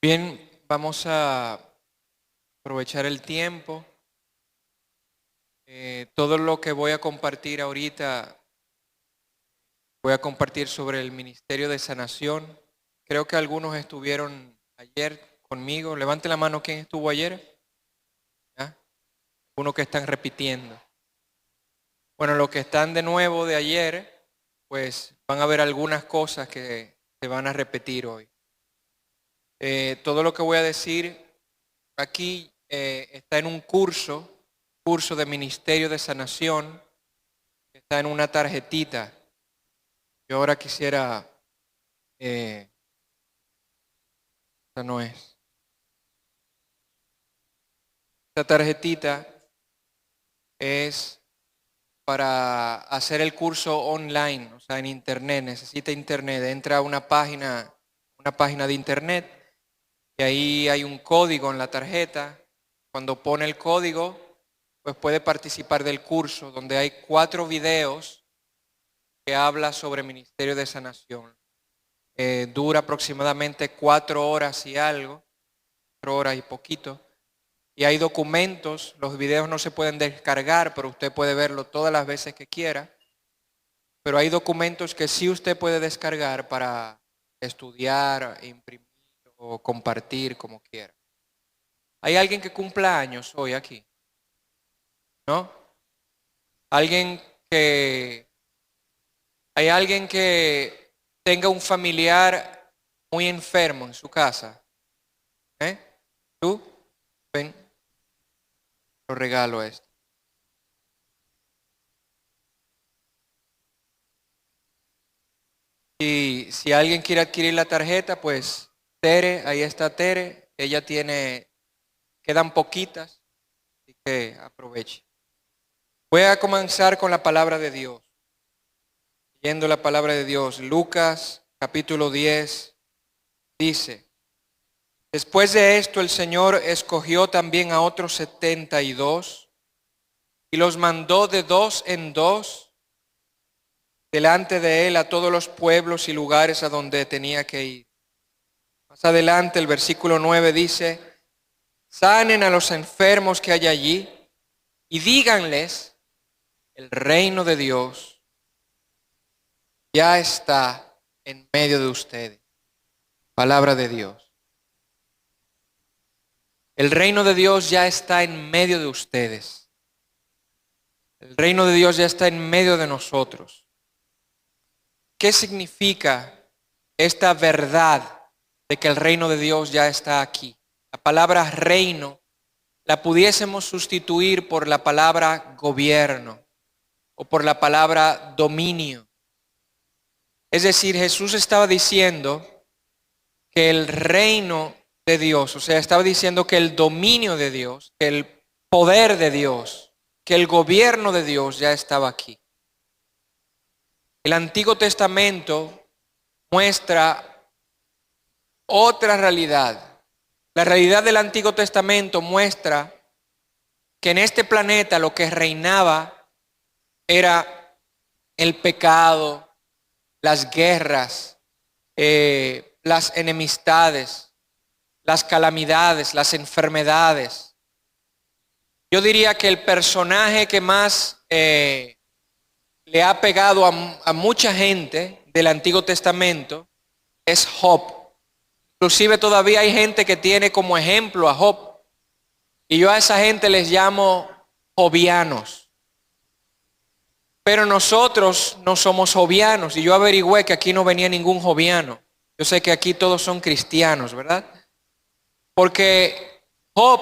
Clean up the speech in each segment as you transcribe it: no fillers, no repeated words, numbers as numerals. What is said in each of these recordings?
Bien, vamos a aprovechar el tiempo. Todo lo que voy a compartir ahorita, voy a compartir sobre el Ministerio de Sanación. Creo que algunos estuvieron ayer conmigo. Levante la mano, ¿quién estuvo ayer? ¿Ah? Uno que están repitiendo. Bueno, los que están de nuevo de ayer, pues van a ver algunas cosas que se van a repetir hoy. Todo lo que voy a decir aquí está en un curso de Ministerio de Sanación, que está en una tarjetita. Yo ahora quisiera, esta no es. Esta tarjetita es para hacer el curso online, o sea, en internet. Necesita internet. Entra a una página de internet y ahí hay un código en la tarjeta. Cuando pone el código, pues puede participar del curso, donde hay 4 videos que habla sobre Ministerio de Sanación. Dura aproximadamente 4 horas y algo, 4 horas y poquito. Y hay documentos, los videos no se pueden descargar, pero usted puede verlo todas las veces que quiera. Pero hay documentos que sí usted puede descargar para estudiar, imprimir o compartir como quiera. ¿Hay alguien que cumpla años hoy aquí? ¿No? ¿Hay alguien que tenga un familiar muy enfermo en su casa? ¿Tú? Ven, lo regalo esto. Y si alguien quiere adquirir la tarjeta, pues Tere, ahí está Tere. Ella quedan poquitas, así que aproveche. Voy a comenzar con la palabra de Dios. Leyendo la palabra de Dios, Lucas capítulo 10 dice: Después de esto el Señor escogió también a otros 72 y los mandó de 2 en 2 delante de él a todos los pueblos y lugares a donde tenía que ir. Más adelante el versículo 9 dice: Sanen a los enfermos que hay allí y díganles, el reino de Dios ya está en medio de ustedes. Palabra de Dios. El reino de Dios ya está en medio de ustedes. El reino de Dios ya está en medio de nosotros. ¿Qué significa esta verdad de que el reino de Dios ya está aquí? La palabra reino la pudiésemos sustituir por la palabra gobierno o por la palabra dominio. Es decir, Jesús estaba diciendo que el reino de Dios, o sea, estaba diciendo que el dominio de Dios, que el poder de Dios, que el gobierno de Dios ya estaba aquí. El Antiguo Testamento muestra otra realidad. La realidad del Antiguo Testamento muestra que en este planeta lo que reinaba era el pecado, las guerras, las enemistades, las calamidades, las enfermedades. Yo diría que el personaje que más le ha pegado a mucha gente del Antiguo Testamento es Job. Inclusive todavía hay gente que tiene como ejemplo a Job. Y yo a esa gente les llamo jovianos. Pero nosotros no somos jovianos. Y yo averigüé que aquí no venía ningún joviano. Yo sé que aquí todos son cristianos, ¿verdad? Porque Job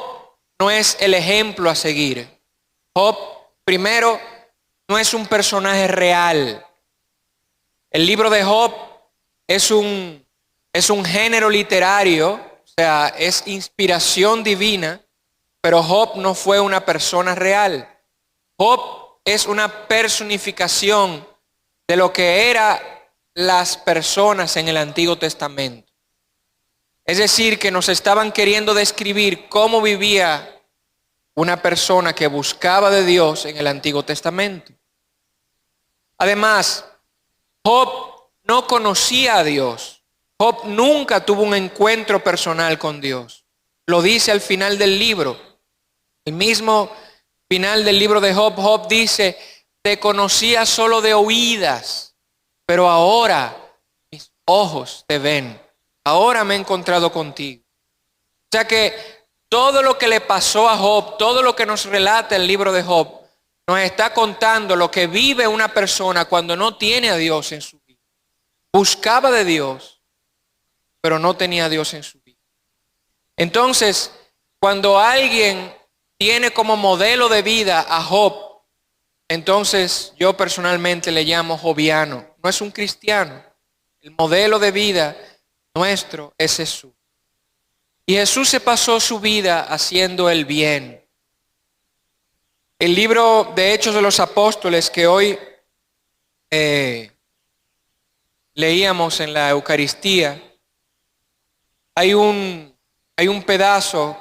no es el ejemplo a seguir. Job, primero, no es un personaje real. El libro de Job es un género literario, o sea, es inspiración divina, pero Job no fue una persona real. Job es una personificación de lo que eran las personas en el Antiguo Testamento. Es decir, que nos estaban queriendo describir cómo vivía una persona que buscaba de Dios en el Antiguo Testamento. Además, Job no conocía a Dios. Job nunca tuvo un encuentro personal con Dios. Lo dice al final del libro. El mismo final del libro de Job, Job dice, te conocía solo de oídas, pero ahora mis ojos te ven. Ahora me he encontrado contigo. O sea que todo lo que le pasó a Job, todo lo que nos relata el libro de Job, nos está contando lo que vive una persona cuando no tiene a Dios en su vida. Buscaba de Dios, pero no tenía a Dios en su vida. Entonces, cuando alguien tiene como modelo de vida a Job, entonces yo personalmente le llamo joviano. No es un cristiano. El modelo de vida nuestro es Jesús. Y Jesús se pasó su vida haciendo el bien. El libro de Hechos de los Apóstoles que hoy leíamos en la Eucaristía, hay un pedazo,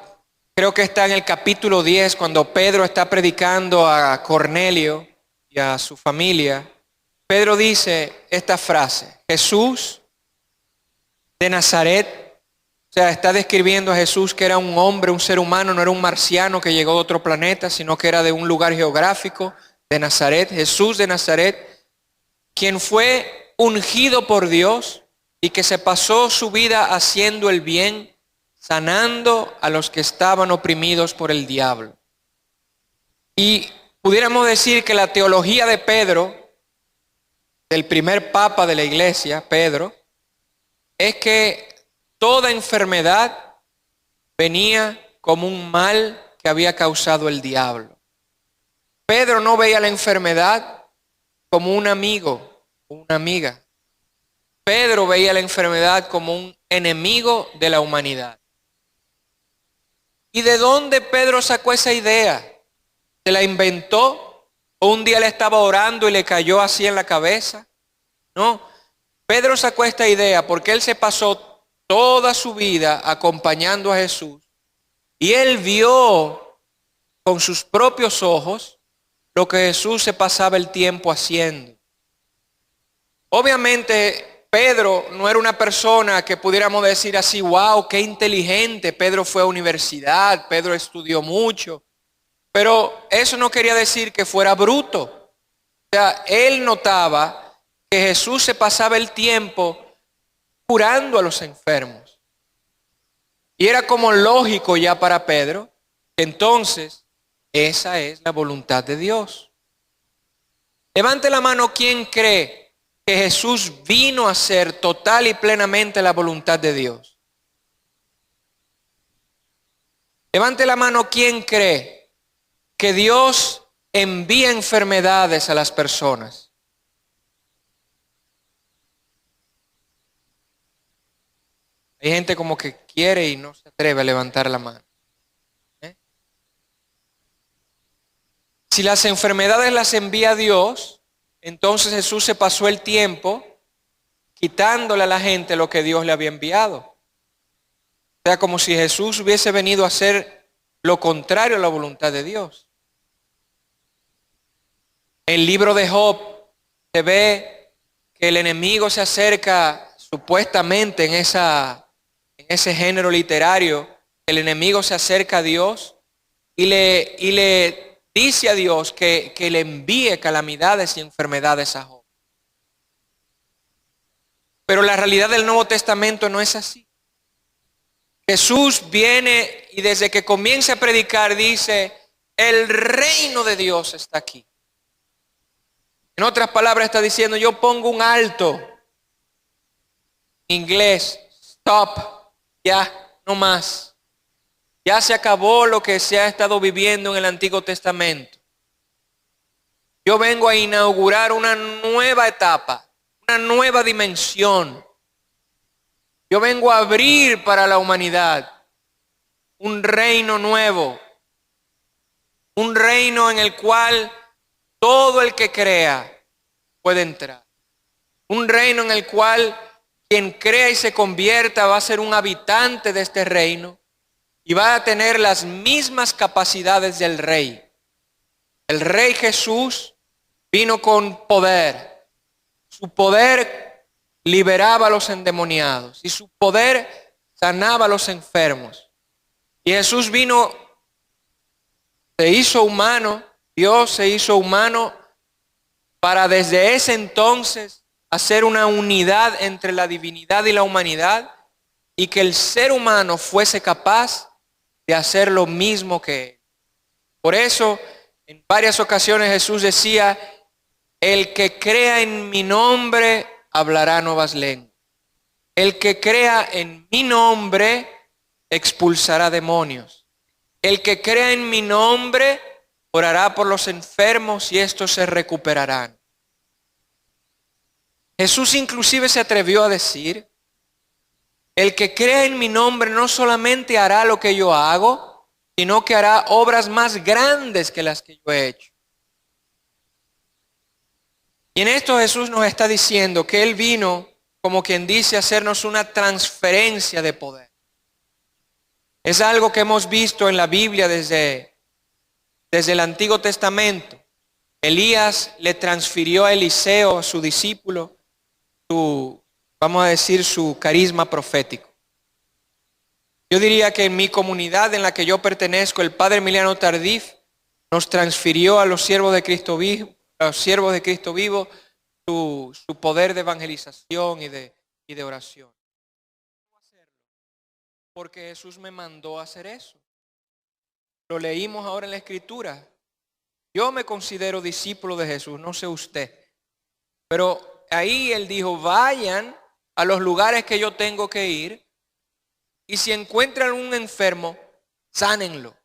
creo que está en el capítulo 10, cuando Pedro está predicando a Cornelio y a su familia. Pedro dice esta frase: Jesús de Nazaret. O sea, está describiendo a Jesús que era un hombre, un ser humano, no era un marciano que llegó de otro planeta, sino que era de un lugar geográfico, de Nazaret. Jesús de Nazaret, quien fue ungido por Dios y que se pasó su vida haciendo el bien, sanando a los que estaban oprimidos por el diablo. Y pudiéramos decir que la teología de Pedro, del primer papa de la iglesia, Pedro, es que toda enfermedad venía como un mal que había causado el diablo. Pedro no veía la enfermedad como un amigo o una amiga. Pedro veía la enfermedad como un enemigo de la humanidad. ¿Y de dónde Pedro sacó esa idea? ¿Se la inventó? ¿O un día le estaba orando y le cayó así en la cabeza? No. Pedro sacó esta idea porque él se pasó toda su vida acompañando a Jesús y él vio con sus propios ojos lo que Jesús se pasaba el tiempo haciendo. Obviamente Pedro no era una persona que pudiéramos decir así, wow, qué inteligente, Pedro fue a universidad, Pedro estudió mucho, pero eso no quería decir que fuera bruto. O sea, él notaba que Jesús se pasaba el tiempo curando a los enfermos. Y era como lógico ya para Pedro, que entonces esa es la voluntad de Dios. Levante la mano quien cree que Jesús vino a ser total y plenamente la voluntad de Dios. Levante la mano quien cree que Dios envía enfermedades a las personas. Hay gente como que quiere y no se atreve a levantar la mano. Si las enfermedades las envía Dios, entonces Jesús se pasó el tiempo quitándole a la gente lo que Dios le había enviado. O sea, como si Jesús hubiese venido a hacer lo contrario a la voluntad de Dios. En el libro de Job se ve que el enemigo se acerca supuestamente en ese género literario, el enemigo se acerca a Dios y le dice a Dios que le envíe calamidades y enfermedades a Job. Pero la realidad del Nuevo Testamento no es así. Jesús viene y desde que comienza a predicar dice, el reino de Dios está aquí. En otras palabras está diciendo, yo pongo un alto. Inglés, stop, ya, no más. Ya se acabó lo que se ha estado viviendo en el Antiguo Testamento. Yo vengo a inaugurar una nueva etapa, una nueva dimensión. Yo vengo a abrir para la humanidad un reino nuevo, un reino en el cual todo el que crea puede entrar. Un reino en el cual quien crea y se convierta va a ser un habitante de este reino y va a tener las mismas capacidades del rey. El rey Jesús vino con poder. Su poder liberaba a los endemoniados y su poder sanaba a los enfermos. Y Jesús vino, se hizo humano, Dios se hizo humano para desde ese entonces hacer una unidad entre la divinidad y la humanidad y que el ser humano fuese capaz de hacer lo mismo que él. Por eso, en varias ocasiones Jesús decía, el que crea en mi nombre hablará nuevas lenguas. El que crea en mi nombre expulsará demonios. El que crea en mi nombre orará por los enfermos y estos se recuperarán. Jesús inclusive se atrevió a decir, el que crea en mi nombre no solamente hará lo que yo hago, sino que hará obras más grandes que las que yo he hecho. Y en esto Jesús nos está diciendo que Él vino, como quien dice, a hacernos una transferencia de poder. Es algo que hemos visto en la Biblia desde el Antiguo Testamento. Elías le transfirió a Eliseo, su discípulo, vamos a decir, su carisma profético. Yo diría que en mi comunidad en la que yo pertenezco, el Padre Emiliano Tardif nos transfirió a los siervos de Cristo vivo, su poder de evangelización y de oración. Porque Jesús me mandó a hacer eso. Lo leímos ahora en la Escritura. Yo me considero discípulo de Jesús, no sé usted. Pero ahí Él dijo, vayan a los lugares que yo tengo que ir y si encuentran un enfermo, sánenlo.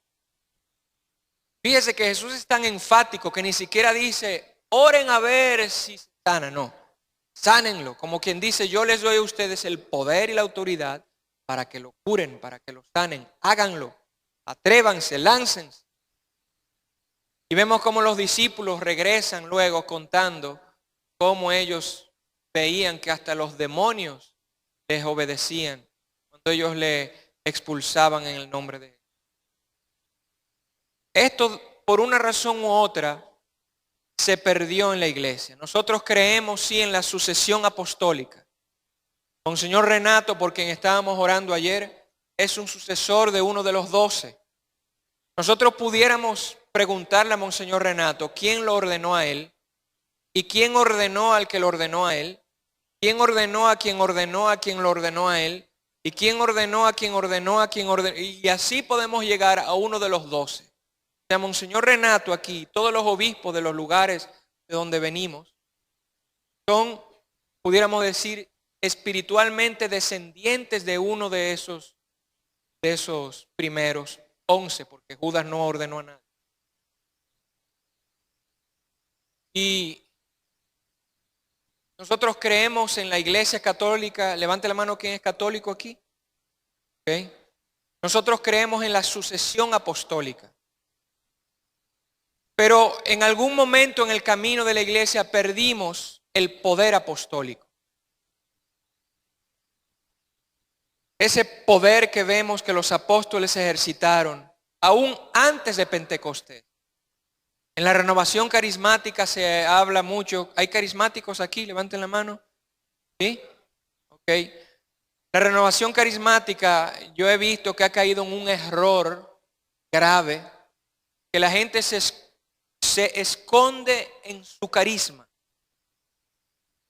Fíjese que Jesús es tan enfático que ni siquiera dice, oren a ver si se sana. No, sánenlo. Como quien dice, yo les doy a ustedes el poder y la autoridad para que lo curen, para que lo sanen. Háganlo, atrévanse, láncense. Y vemos cómo los discípulos regresan luego contando cómo ellos veían que hasta los demonios les obedecían cuando ellos le expulsaban en el nombre de Él. Esto, por una razón u otra, se perdió en la iglesia. Nosotros creemos, sí, en la sucesión apostólica. Monseñor Renato, por quien estábamos orando ayer, es un sucesor de uno de los 12. Nosotros pudiéramos preguntarle a Monseñor Renato, ¿quién lo ordenó a él? ¿Y quién ordenó al que lo ordenó a él? ¿Quién ordenó a quien ordenó a quien lo ordenó a él? ¿Y quién ordenó a quien ordenó a quien ordenó? Y así podemos llegar a uno de los 12. O sea, Monseñor Renato aquí, todos los obispos de los lugares de donde venimos, son, pudiéramos decir, espiritualmente descendientes de uno de esos primeros 11, porque Judas no ordenó a nadie. Y nosotros creemos en la Iglesia Católica. Levante la mano quien es católico aquí. ¿Okay? Nosotros creemos en la sucesión apostólica. Pero en algún momento en el camino de la iglesia perdimos el poder apostólico. Ese poder que vemos que los apóstoles ejercitaron aún antes de Pentecostés. En la renovación carismática se habla mucho. ¿Hay carismáticos aquí? Levanten la mano. ¿Sí? Ok. La renovación carismática, yo he visto que ha caído en un error grave, que la gente se esconde en su carisma.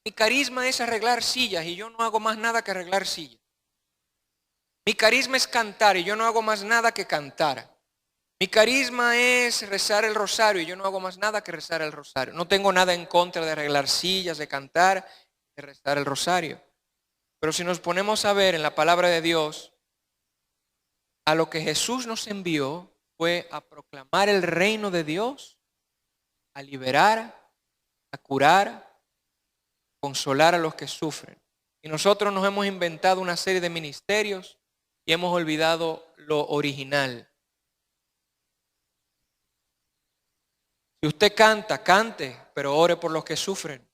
Mi carisma es arreglar sillas y yo no hago más nada que arreglar sillas. Mi carisma es cantar y yo no hago más nada que cantar. Mi carisma es rezar el rosario y yo no hago más nada que rezar el rosario. No tengo nada en contra de arreglar sillas, de cantar, de rezar el rosario. Pero si nos ponemos a ver en la palabra de Dios, a lo que Jesús nos envió fue a proclamar el reino de Dios, a liberar, a curar, a consolar a los que sufren. Y nosotros nos hemos inventado una serie de ministerios y hemos olvidado lo original. Si usted canta, cante, pero ore por los que sufren.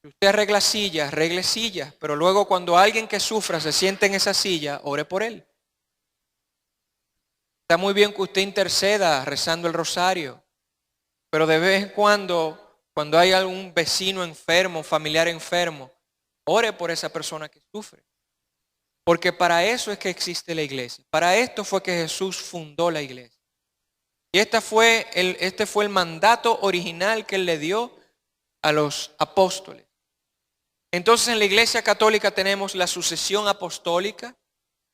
Si usted arregla sillas, arregle sillas, pero luego cuando alguien que sufra se siente en esa silla, ore por él. Está muy bien que usted interceda rezando el rosario, pero de vez en cuando hay algún vecino enfermo, familiar enfermo, ore por esa persona que sufre. Porque para eso es que existe la iglesia. Para esto fue que Jesús fundó la iglesia. Y este fue el mandato original que Él le dio a los apóstoles. Entonces en la iglesia católica tenemos la sucesión apostólica,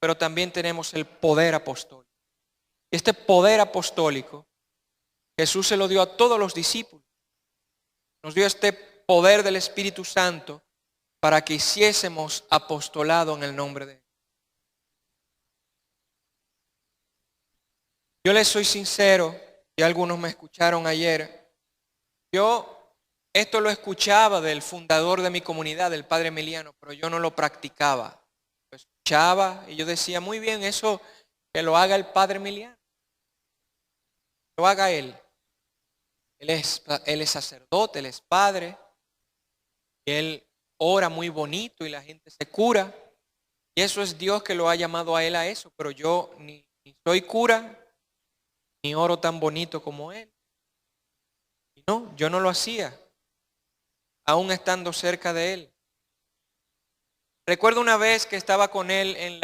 pero también tenemos el poder apostólico. Este poder apostólico Jesús se lo dio a todos los discípulos. Nos dio este poder del Espíritu Santo para que hiciésemos apostolado en el nombre de Él. Yo les soy sincero, y algunos me escucharon ayer. Yo esto lo escuchaba del fundador de mi comunidad, del Padre Emiliano, pero yo no lo practicaba. Lo escuchaba y yo decía, muy bien, eso que lo haga el Padre Emiliano. Lo haga Él. Él es sacerdote, Él es padre. Y Él ora muy bonito y la gente se cura. Y eso es Dios que lo ha llamado a Él a eso. Pero yo ni soy cura, ni oro tan bonito como Él. Y no, yo no lo hacía, aún estando cerca de Él. Recuerdo una vez que estaba con Él en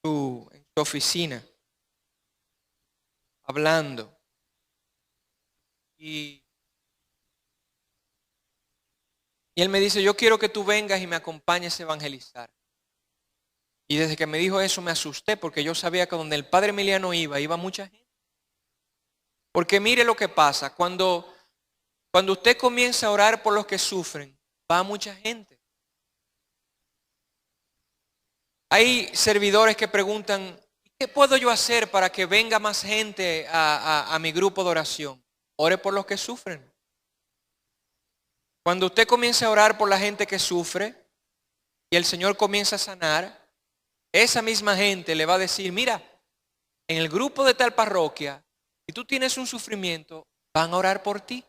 su oficina, hablando. Y Él me dice, yo quiero que tú vengas y me acompañes a evangelizar. Y desde que me dijo eso me asusté porque yo sabía que donde el Padre Emiliano iba mucha gente. Porque mire lo que pasa, cuando usted comienza a orar por los que sufren, va mucha gente. Hay servidores que preguntan, ¿qué puedo yo hacer para que venga más gente a mi grupo de oración? Ore por los que sufren. Cuando usted comienza a orar por la gente que sufre y el Señor comienza a sanar, esa misma gente le va a decir, mira, en el grupo de tal parroquia, si tú tienes un sufrimiento, van a orar por ti.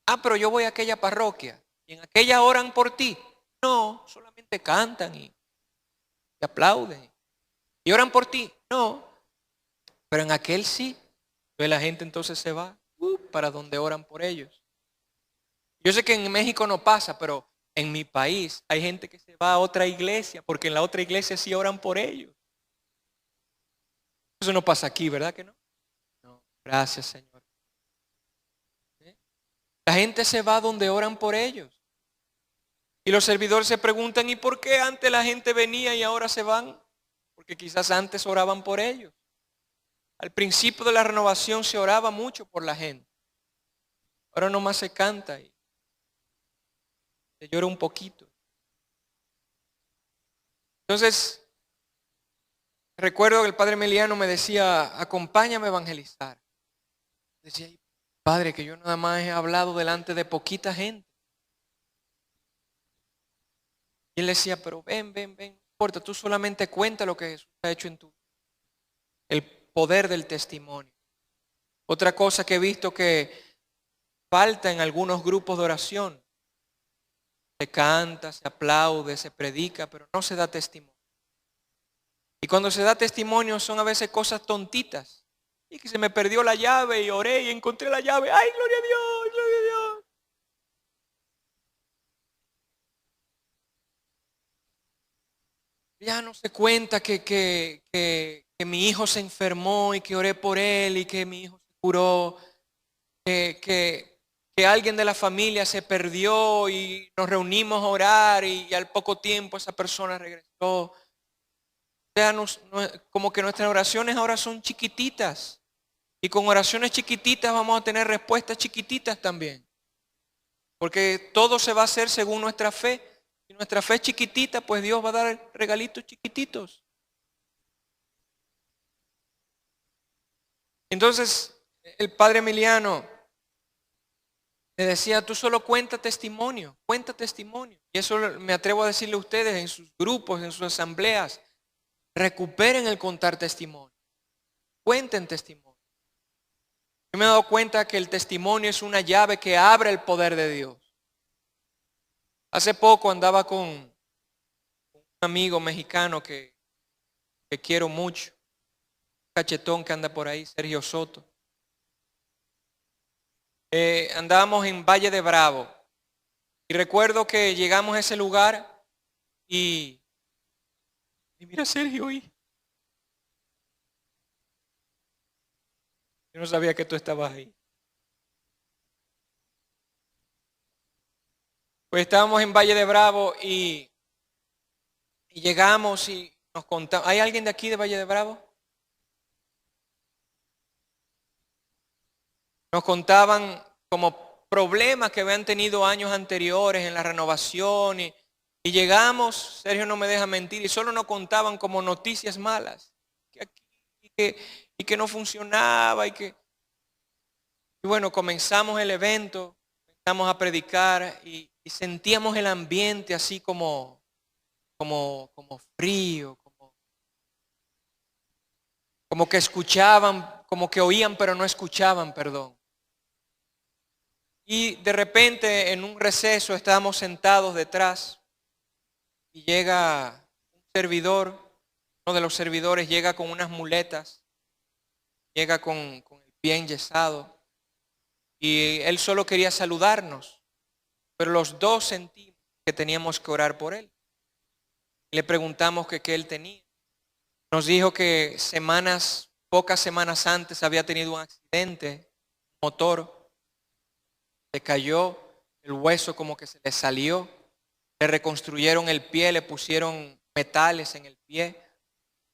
Ah, pero yo voy a aquella parroquia y en aquella oran por ti. No, solamente cantan y aplauden. ¿Y oran por ti? No, pero en aquel sí. Entonces la gente entonces se va para donde oran por ellos. Yo sé que en México no pasa, pero en mi país hay gente que se va a otra iglesia porque en la otra iglesia sí oran por ellos. Eso no pasa aquí, ¿verdad que no? No, gracias Señor. La gente se va donde oran por ellos. Y los servidores se preguntan, ¿y por qué antes la gente venía y ahora se van? Porque quizás antes oraban por ellos. Al principio de la renovación se oraba mucho por la gente. Ahora nomás se canta y se llora un poquito. Entonces, recuerdo que el Padre Emiliano me decía, acompáñame a evangelizar. Decía, Padre, que yo nada más he hablado delante de poquita gente. Y él decía, pero ven, no importa, tú solamente cuenta lo que Jesús ha hecho en tu vida. El poder del testimonio. Otra cosa que he visto que falta en algunos grupos de oración. Se canta, se aplaude, se predica, pero no se da testimonio. Y cuando se da testimonio son a veces cosas tontitas. Y que se me perdió la llave y oré y encontré la llave. ¡Ay, gloria a Dios, gloria a Dios! Ya no se cuenta que mi hijo se enfermó y que oré por él y que mi hijo se curó. Que alguien de la familia se perdió y nos reunimos a orar y al poco tiempo esa persona regresó. O sea, como que nuestras oraciones ahora son chiquititas. Y con oraciones chiquititas vamos a tener respuestas chiquititas también. Porque todo se va a hacer según nuestra fe. Si nuestra fe es chiquitita, pues Dios va a dar regalitos chiquititos. Entonces, el Padre Emiliano me decía, tú solo cuenta testimonio. Y eso me atrevo a decirle a ustedes en sus grupos, en sus asambleas. Recuperen el contar testimonio. Cuenten testimonio. Yo me he dado cuenta que el testimonio es una llave que abre el poder de Dios. Hace poco andaba con un amigo mexicano que quiero mucho. Un cachetón que anda por ahí, Sergio Soto. Andábamos en Valle de Bravo. Y recuerdo que llegamos a ese lugar y mira Sergio ahí. Yo no sabía que tú estabas ahí. Pues estábamos en Valle de Bravo y llegamos y nos contaban. ¿Hay alguien de aquí de Valle de Bravo? Nos contaban como problemas que habían tenido años anteriores en la renovación y llegamos, Sergio no me deja mentir, y solo nos contaban como noticias malas, que aquí y que no funcionaba y bueno, comenzamos el evento, comenzamos a predicar y sentíamos el ambiente así como frío, como que escuchaban, como que oían pero no escuchaban, perdón. Y de repente en un receso estábamos sentados detrás y llega un servidor, uno de los servidores llega con unas muletas, llega con el pie enyesado y él solo quería saludarnos, pero los dos sentimos que teníamos que orar por él. Le preguntamos que qué él tenía. Nos dijo que pocas semanas antes había tenido un accidente, motor, se cayó, el hueso como que se le salió, le reconstruyeron el pie, le pusieron metales en el pie,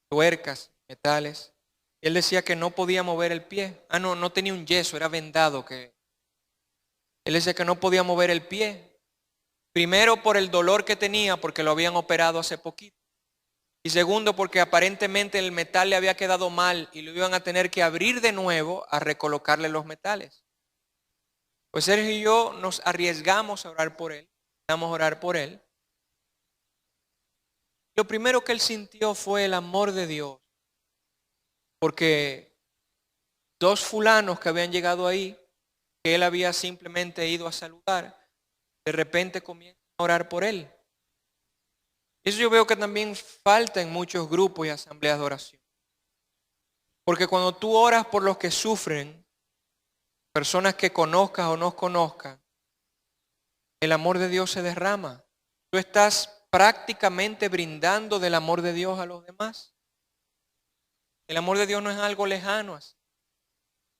tuercas, metales. Y él decía que no podía mover el pie. No tenía un yeso, era vendado. Él decía que no podía mover el pie. Primero por el dolor que tenía, porque lo habían operado hace poquito. Y segundo porque aparentemente el metal le había quedado mal y lo iban a tener que abrir de nuevo a recolocarle los metales. Pues Sergio y yo nos arriesgamos a orar por él. Vamos a orar por él. Lo primero que él sintió fue el amor de Dios. Porque dos fulanos que habían llegado ahí, que él había simplemente ido a saludar, de repente comienzan a orar por él. Eso yo veo que también falta en muchos grupos y asambleas de oración. Porque cuando tú oras por los que sufren, personas que conozcas o no conozcas, el amor de Dios se derrama. Tú estás prácticamente brindando del amor de Dios a los demás. El amor de Dios no es algo lejano así.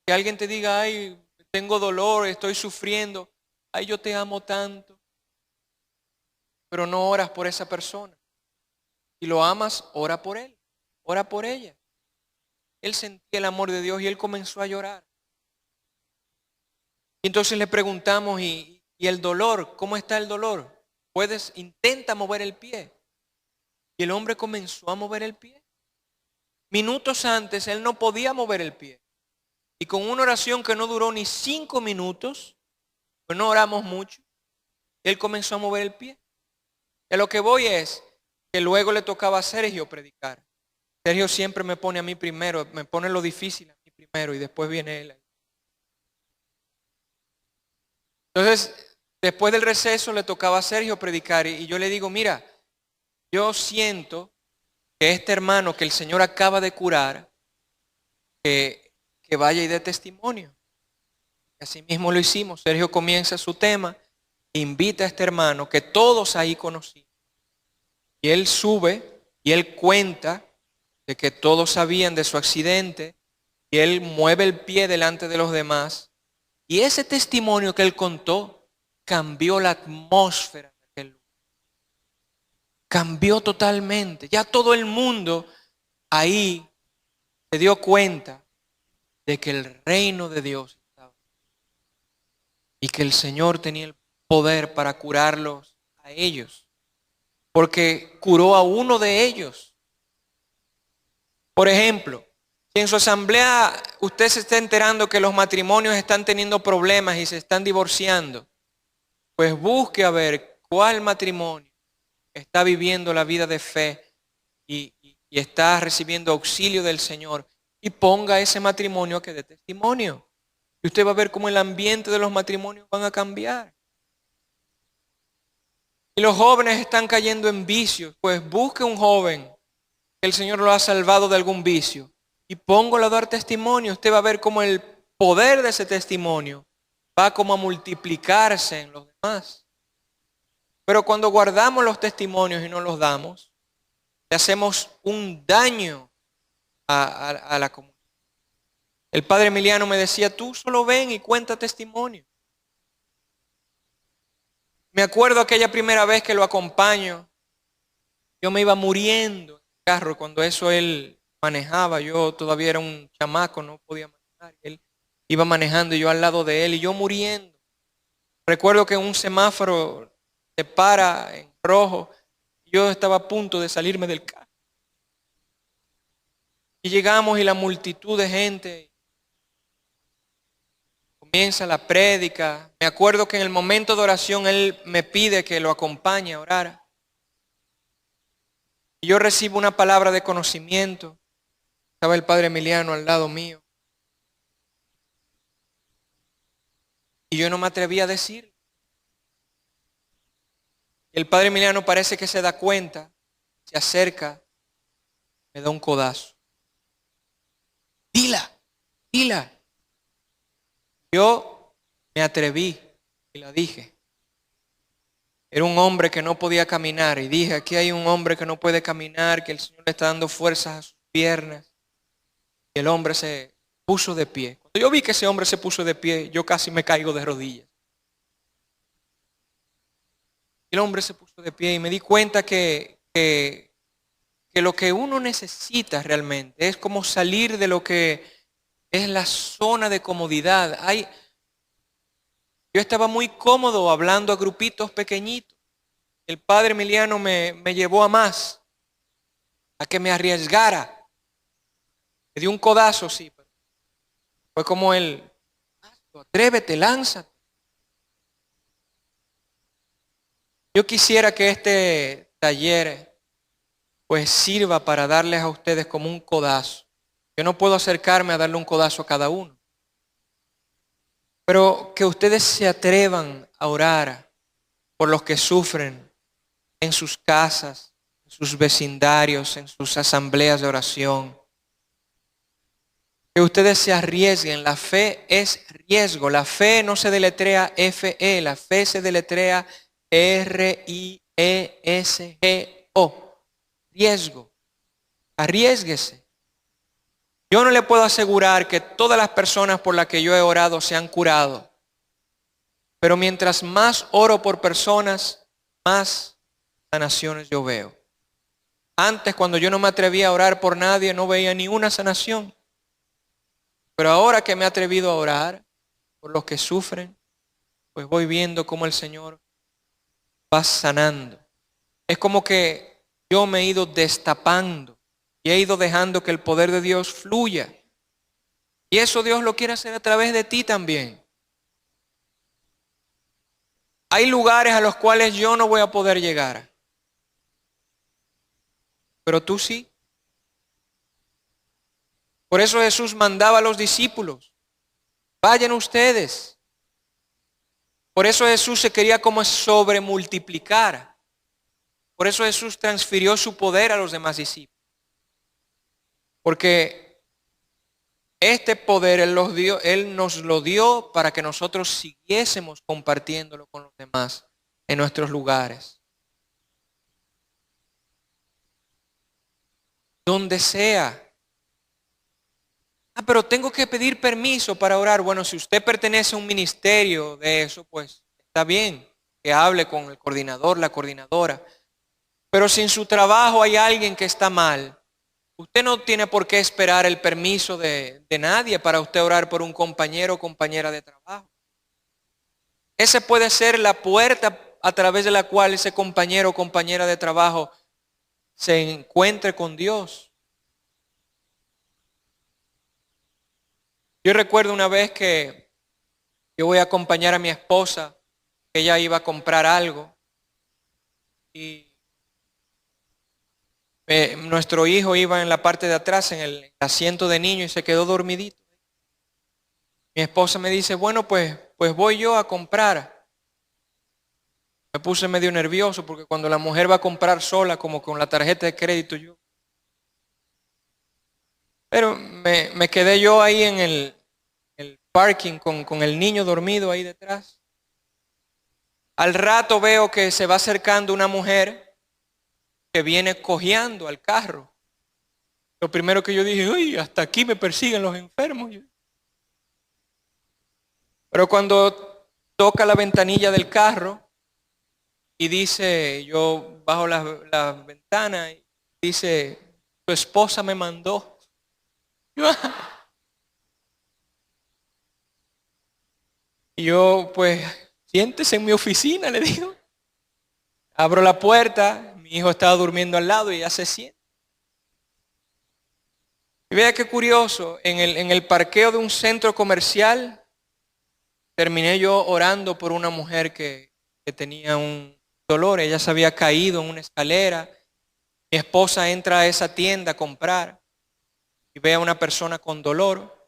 Que alguien te diga, ay, tengo dolor, estoy sufriendo, ay, yo te amo tanto. Pero no oras por esa persona. Si lo amas, ora por él, ora por ella. Él sentía el amor de Dios y él comenzó a llorar. Y entonces le preguntamos, ¿y el dolor? ¿Cómo está el dolor? Intenta mover el pie. Y el hombre comenzó a mover el pie. Minutos antes él no podía mover el pie. Y con una oración que no duró ni 5 minutos, pues no oramos mucho, él comenzó a mover el pie. Y a lo que voy es que luego le tocaba a Sergio predicar. Sergio siempre me pone a mí primero, me pone lo difícil a mí primero y después viene él. Entonces, después del receso le tocaba a Sergio predicar y yo le digo, mira, yo siento que este hermano que el Señor acaba de curar, que vaya y dé testimonio. Y así mismo lo hicimos. Sergio comienza su tema, invita a este hermano que todos ahí conocían. Y él sube y él cuenta de que todos sabían de su accidente y él mueve el pie delante de los demás. Y ese testimonio que él contó cambió la atmósfera de aquel lugar. Cambió totalmente. Ya todo el mundo ahí se dio cuenta de que el reino de Dios estaba y que el Señor tenía el poder para curarlos a ellos. Porque curó a uno de ellos. Por ejemplo, si en su asamblea usted se está enterando que los matrimonios están teniendo problemas y se están divorciando, pues busque a ver cuál matrimonio está viviendo la vida de fe y está recibiendo auxilio del Señor y ponga ese matrimonio a que dé testimonio. Y usted va a ver cómo el ambiente de los matrimonios van a cambiar. Y los jóvenes están cayendo en vicios, pues busque un joven que el Señor lo ha salvado de algún vicio y póngalo a dar testimonio. Usted va a ver cómo el poder de ese testimonio va como a multiplicarse en los demás. Pero cuando guardamos los testimonios y no los damos, le hacemos un daño a la comunidad. El padre Emiliano me decía, tú solo ven y cuenta testimonio. Me acuerdo aquella primera vez que lo acompaño, yo me iba muriendo en el carro cuando eso él manejaba. Yo todavía era un chamaco, no podía manejar. Él iba manejando y yo al lado de él y yo muriendo. Recuerdo que un semáforo se para en rojo. Yo estaba a punto de salirme del carro. Y llegamos y la multitud de gente comienza la prédica. Me acuerdo que en el momento de oración él me pide que lo acompañe a orar. Y yo recibo una palabra de conocimiento. Estaba el padre Emiliano al lado mío. Y yo no me atreví a decir. El padre Emiliano parece que se da cuenta, se acerca, me da un codazo. Dila, dila. Yo me atreví y la dije. Era un hombre que no podía caminar y dije, aquí hay un hombre que no puede caminar, que el Señor le está dando fuerzas a sus piernas. Y el hombre se puso de pie. Cuando yo vi que ese hombre se puso de pie, yo casi me caigo de rodillas. El hombre se puso de pie y me di cuenta que lo que uno necesita realmente es como salir de lo que es la zona de comodidad. Yo estaba muy cómodo hablando a grupitos pequeñitos. El padre Emiliano me llevó a más, a que me arriesgara. Me dio un codazo, sí. Pero fue como él, atrévete, lánzate. Yo quisiera que este taller pues sirva para darles a ustedes como un codazo. Yo no puedo acercarme a darle un codazo a cada uno. Pero que ustedes se atrevan a orar por los que sufren en sus casas, en sus vecindarios, en sus asambleas de oración. Que ustedes se arriesguen. La fe es riesgo. La fe no se deletrea F-E, la fe se deletrea R-I-E-S-G-O. Riesgo. Arriésguese. Yo no le puedo asegurar que todas las personas por las que yo he orado se han curado. Pero mientras más oro por personas, más sanaciones yo veo. Antes, cuando yo no me atrevía a orar por nadie, no veía ni una sanación. Pero ahora que me he atrevido a orar por los que sufren, pues voy viendo cómo el Señor va sanando. Es como que yo me he ido destapando y he ido dejando que el poder de Dios fluya. Y eso Dios lo quiere hacer a través de ti también. Hay lugares a los cuales yo no voy a poder llegar. Pero tú sí. Por eso Jesús mandaba a los discípulos, vayan ustedes. Por eso Jesús se quería como sobremultiplicar. Por eso Jesús transfirió su poder a los demás discípulos. Porque este poder Él nos lo dio para que nosotros siguiésemos compartiéndolo con los demás en nuestros lugares. Donde sea. Pero tengo que pedir permiso para orar. Bueno, si usted pertenece a un ministerio de eso, pues está bien que hable con el coordinador, la coordinadora. Pero si en su trabajo hay alguien que está mal, usted no tiene por qué esperar el permiso de nadie para usted orar por un compañero o compañera de trabajo. Esa puede ser la puerta a través de la cual ese compañero o compañera de trabajo se encuentre con Dios. Yo recuerdo una vez que yo voy a acompañar a mi esposa, que ella iba a comprar algo y nuestro hijo iba en la parte de atrás, en el asiento de niño y se quedó dormidito. Mi esposa me dice, bueno, pues voy yo a comprar. Me puse medio nervioso porque cuando la mujer va a comprar sola, como con la tarjeta de crédito, pero me quedé yo ahí en el parking con el niño dormido ahí detrás. Al rato veo que se va acercando una mujer que viene cojeando al carro. Lo primero que yo dije, uy, hasta aquí me persiguen los enfermos. Pero cuando toca la ventanilla del carro y dice, yo bajo la ventana y dice, tu esposa me mandó. Y yo, pues, siéntese en mi oficina, le digo. Abro la puerta, mi hijo estaba durmiendo al lado y ella se sienta. Y vea qué curioso, en el parqueo de un centro comercial, terminé yo orando por una mujer que tenía un dolor. Ella se había caído en una escalera. Mi esposa entra a esa tienda a comprar y ve a una persona con dolor.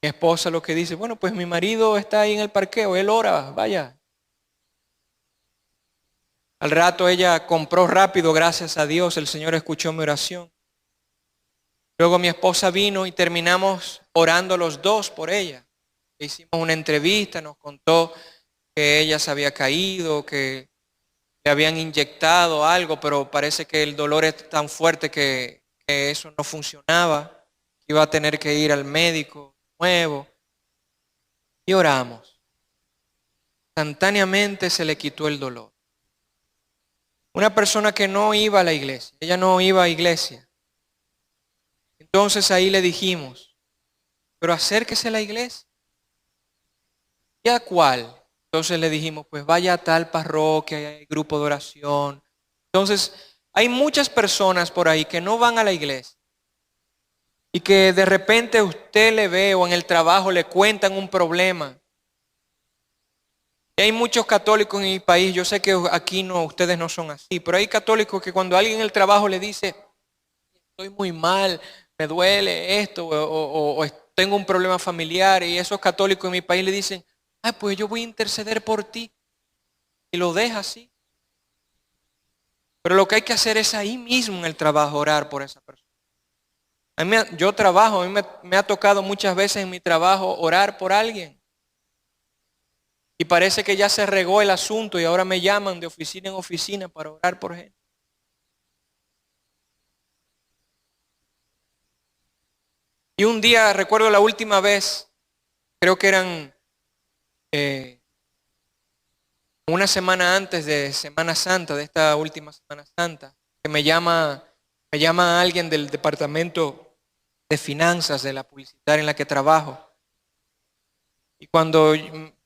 Mi esposa lo que dice, bueno, pues mi marido está ahí en el parqueo, él ora, vaya. Al rato ella compró rápido, gracias a Dios, el Señor escuchó mi oración. Luego mi esposa vino y terminamos orando los dos por ella. Hicimos una entrevista, nos contó que ella se había caído, que le habían inyectado algo, pero parece que el dolor es tan fuerte que eso no funcionaba. Iba a tener que ir al médico nuevo. Y oramos. Instantáneamente se le quitó el dolor. Una persona que no iba a la iglesia, ella no iba a iglesia. Entonces ahí le dijimos, pero acérquese a la iglesia. ¿Y a cuál? Entonces le dijimos, pues vaya a tal parroquia, hay grupo de oración. Entonces, hay muchas personas por ahí que no van a la iglesia y que de repente usted le ve o en el trabajo le cuentan un problema. Y hay muchos católicos en mi país, yo sé que aquí no, ustedes no son así, pero hay católicos que cuando alguien en el trabajo le dice, estoy muy mal, me duele esto, o tengo un problema familiar, y esos católicos en mi país le dicen, ay, pues yo voy a interceder por ti, y lo deja así. Pero lo que hay que hacer es ahí mismo en el trabajo orar por esa persona. Yo trabajo, a mí me ha tocado muchas veces en mi trabajo orar por alguien. Y parece que ya se regó el asunto y ahora me llaman de oficina en oficina para orar por gente. Y un día, recuerdo la última vez, creo que eran una semana antes de Semana Santa, de esta última Semana Santa, que me llama alguien del departamento de finanzas de la publicitaria en la que trabajo. Y cuando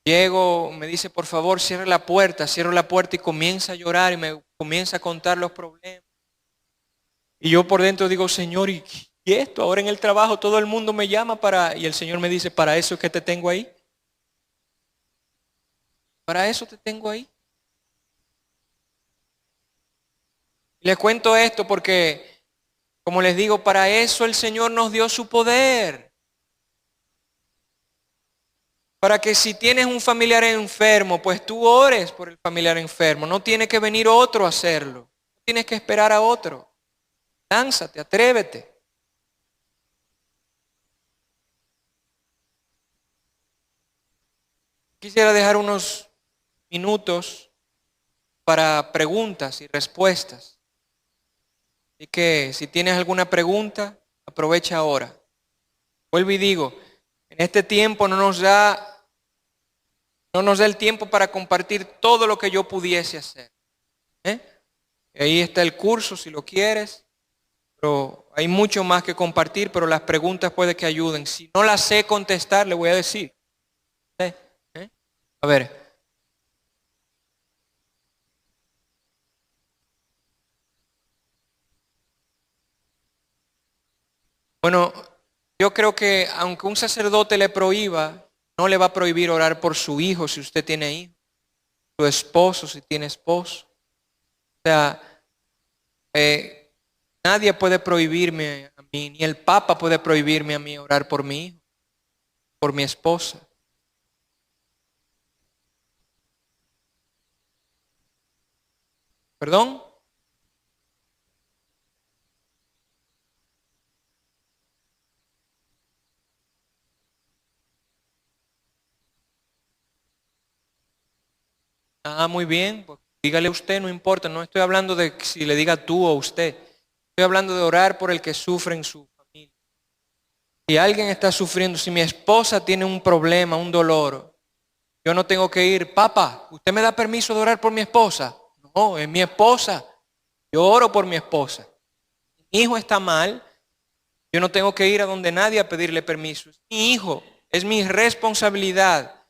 llego, me dice, por favor, cierre la puerta. Cierro la puerta y comienza a llorar y me comienza a contar los problemas. Y yo por dentro digo, Señor, ¿y esto? Ahora en el trabajo todo el mundo me llama para... Y el Señor me dice, para eso es que te tengo ahí. Para eso te tengo ahí. Y les cuento esto porque, como les digo, para eso el Señor nos dio su poder. Para que si tienes un familiar enfermo, pues tú ores por el familiar enfermo. No tiene que venir otro a hacerlo. No tienes que esperar a otro. Lánzate, atrévete. Quisiera dejar unos minutos para preguntas y respuestas. Así que si tienes alguna pregunta, aprovecha ahora. Vuelvo y digo, en este tiempo no nos da el tiempo para compartir todo lo que yo pudiese hacer. ¿eh? Ahí está el curso si lo quieres, pero hay mucho más que compartir, pero las preguntas puede que ayuden. Si no las sé contestar, le voy a decir. ¿eh? ¿eh? A ver. Bueno, yo creo que aunque un sacerdote le prohíba, no le va a prohibir orar por su hijo si usted tiene hijo, su esposo si tiene esposo. O sea, eh, nadie puede prohibirme a mí, ni el Papa puede prohibirme a mí orar por mi hijo, por mi esposa. ¿Perdón? Ah, muy bien, pues dígale usted, no importa, no estoy hablando de si le diga tú o usted. Estoy hablando de orar por el que sufre en su familia. Si alguien está sufriendo, si mi esposa tiene un problema, un dolor, yo no tengo que ir, papá, ¿usted me da permiso de orar por mi esposa? No, es mi esposa. Yo oro por mi esposa. Mi hijo está mal, yo no tengo que ir a donde nadie a pedirle permiso. Es mi hijo, es mi responsabilidad.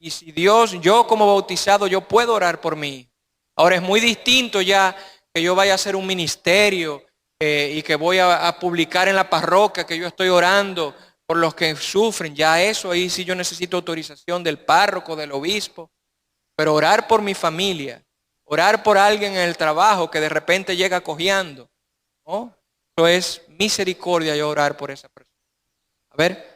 Y si Dios, yo como bautizado, yo puedo orar por mí. Ahora es muy distinto ya que yo vaya a hacer un ministerio y que voy a publicar en la parroquia que yo estoy orando por los que sufren. Ya eso ahí sí yo necesito autorización del párroco, del obispo. Pero orar por mi familia, orar por alguien en el trabajo que de repente llega cojeando, ¿no? Eso es misericordia yo orar por esa persona. A ver.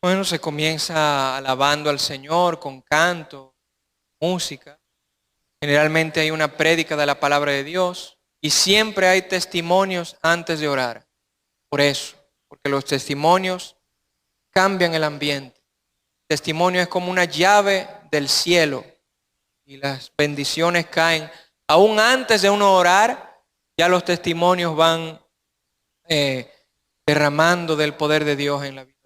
Bueno, se comienza alabando al Señor con canto, música. Generalmente hay una prédica de la palabra de Dios y siempre hay testimonios antes de orar. Por eso, porque los testimonios cambian el ambiente. El testimonio es como una llave del cielo y las bendiciones caen. Aún antes de uno orar, ya los testimonios van eh, derramando del poder de Dios en la vida.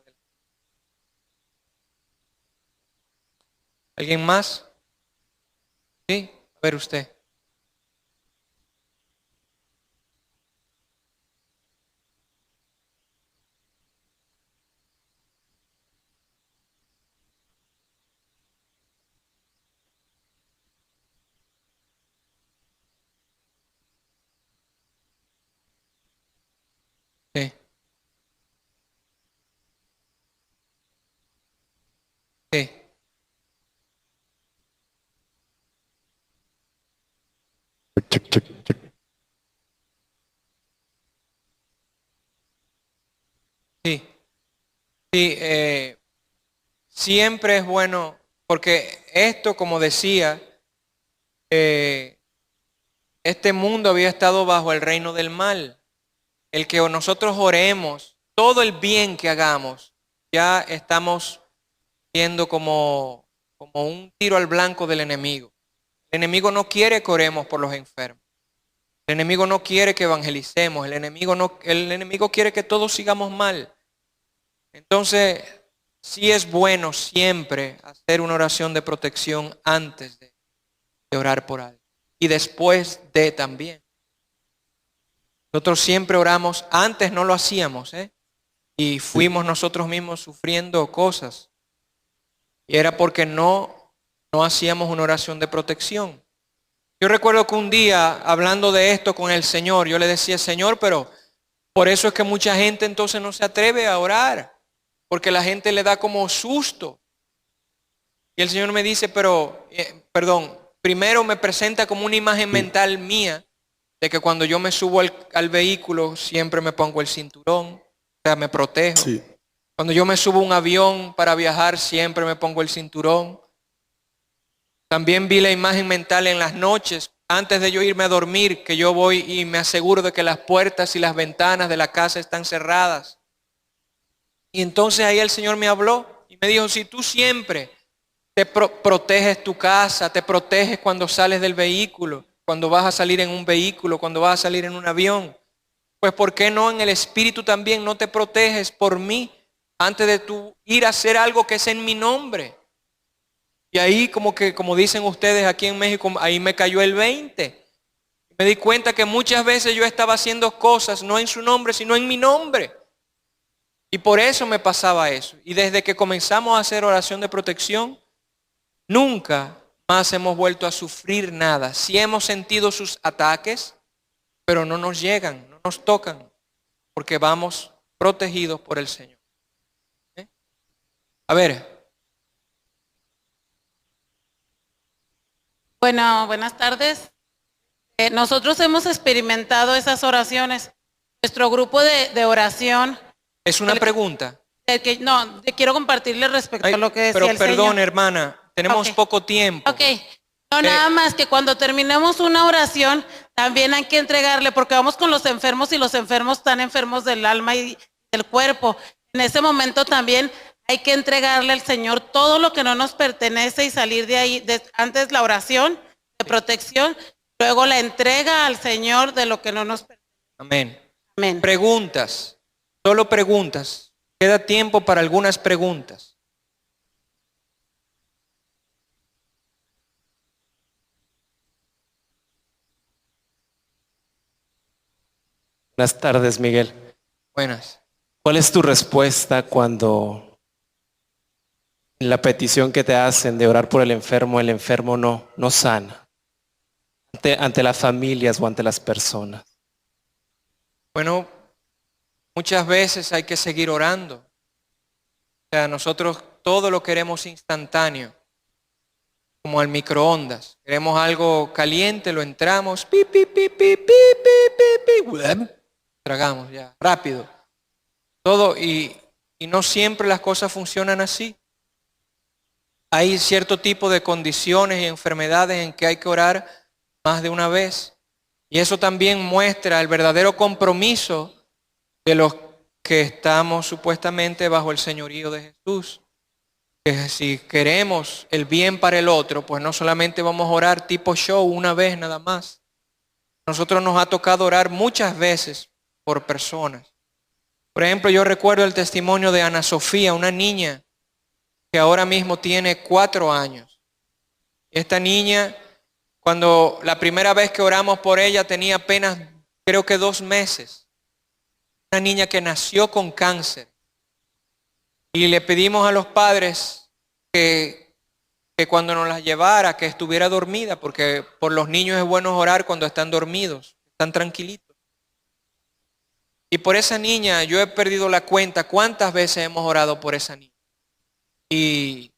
¿Alguien más? Sí, a ver usted. Sí, sí, Check, check, check. sí. Sí, siempre es bueno, porque esto, como decía, eh, este mundo había estado bajo el reino del mal. El que nosotros oremos, todo el bien que hagamos, ya estamos viendo como un tiro al blanco del enemigo. El enemigo no quiere que oremos por los enfermos. El enemigo no quiere que evangelicemos. El enemigo quiere que todos sigamos mal. Entonces, sí es bueno siempre hacer una oración de protección antes de orar por alguien. Y después de también. Nosotros siempre oramos, antes no lo hacíamos, ¿eh? Y fuimos nosotros mismos sufriendo cosas. Y era porque no hacíamos una oración de protección. Yo recuerdo que un día, hablando de esto con el Señor, yo le decía, Señor, pero por eso es que mucha gente entonces no se atreve a orar, porque la gente le da como susto. Y el Señor me dice, pero, perdón, primero me presenta como una imagen Sí, mental mía de que cuando yo me subo al vehículo siempre me pongo el cinturón, o sea, me protejo. sí, Cuando yo me subo a un avión para viajar siempre me pongo el cinturón. También vi la imagen mental en las noches, antes de yo irme a dormir, que yo voy y me aseguro de que las puertas y las ventanas de la casa están cerradas. Y entonces ahí el Señor me habló y me dijo, si tú siempre proteges tu casa, te proteges cuando sales del vehículo, cuando vas a salir en un vehículo, cuando vas a salir en un avión, pues ¿por qué no en el espíritu también no te proteges por mí antes de tú ir a hacer algo que es en mi nombre? Y ahí como que, como dicen ustedes aquí en México, ahí me cayó el 20. Me di cuenta que muchas veces yo estaba haciendo cosas no en su nombre, sino en mi nombre. Y por eso me pasaba eso. Y desde que comenzamos a hacer oración de protección, nunca más hemos vuelto a sufrir nada. Sí hemos sentido sus ataques, pero no nos llegan, no nos tocan, porque vamos protegidos por el Señor. ¿Eh? A ver, Bueno, buenas tardes. Nosotros hemos experimentado esas oraciones. Nuestro grupo de oración, Es una pregunta. te quiero compartirle respecto Ay, a lo que decía pero el perdón, Señor. hermana, tenemos Ok. poco tiempo. Ok. No, nada más que cuando terminemos una oración, también hay que entregarle, porque vamos con los enfermos y los enfermos están enfermos del alma y del cuerpo. En ese momento también hay que entregarle al Señor todo lo que no nos pertenece y salir de ahí. Antes la oración de protección, luego la entrega al Señor de lo que no nos pertenece. Amén. Amén. Preguntas, solo preguntas. Queda tiempo para algunas preguntas. Buenas tardes, Miguel. Buenas. ¿Cuál es tu respuesta cuando en la petición que te hacen de orar por el enfermo no sana? Ante las familias o ante las personas. Bueno, muchas veces hay que seguir orando. O sea, nosotros todo lo queremos instantáneo, como al microondas. Queremos algo caliente, lo entramos, pi, pi, pi, pi, pi, pi, pi, pi, tragamos ya, rápido. Todo, y no siempre las cosas funcionan así. Hay cierto tipo de condiciones y enfermedades en que hay que orar más de una vez. Y eso también muestra el verdadero compromiso de los que estamos supuestamente bajo el señorío de Jesús. Que si queremos el bien para el otro, pues no solamente vamos a orar tipo show una vez nada más. Nosotros nos ha tocado orar muchas veces por personas. Por ejemplo, yo recuerdo el testimonio de Ana Sofía, una niña que ahora mismo tiene 4 años. Esta niña, cuando la primera vez que oramos por ella tenía apenas, creo que 2 meses. Una niña que nació con cáncer. Y le pedimos a los padres que cuando nos la llevara, que estuviera dormida, porque por los niños es bueno orar cuando están dormidos, están tranquilitos. Y por esa niña, yo he perdido la cuenta cuántas veces hemos orado por esa niña. Y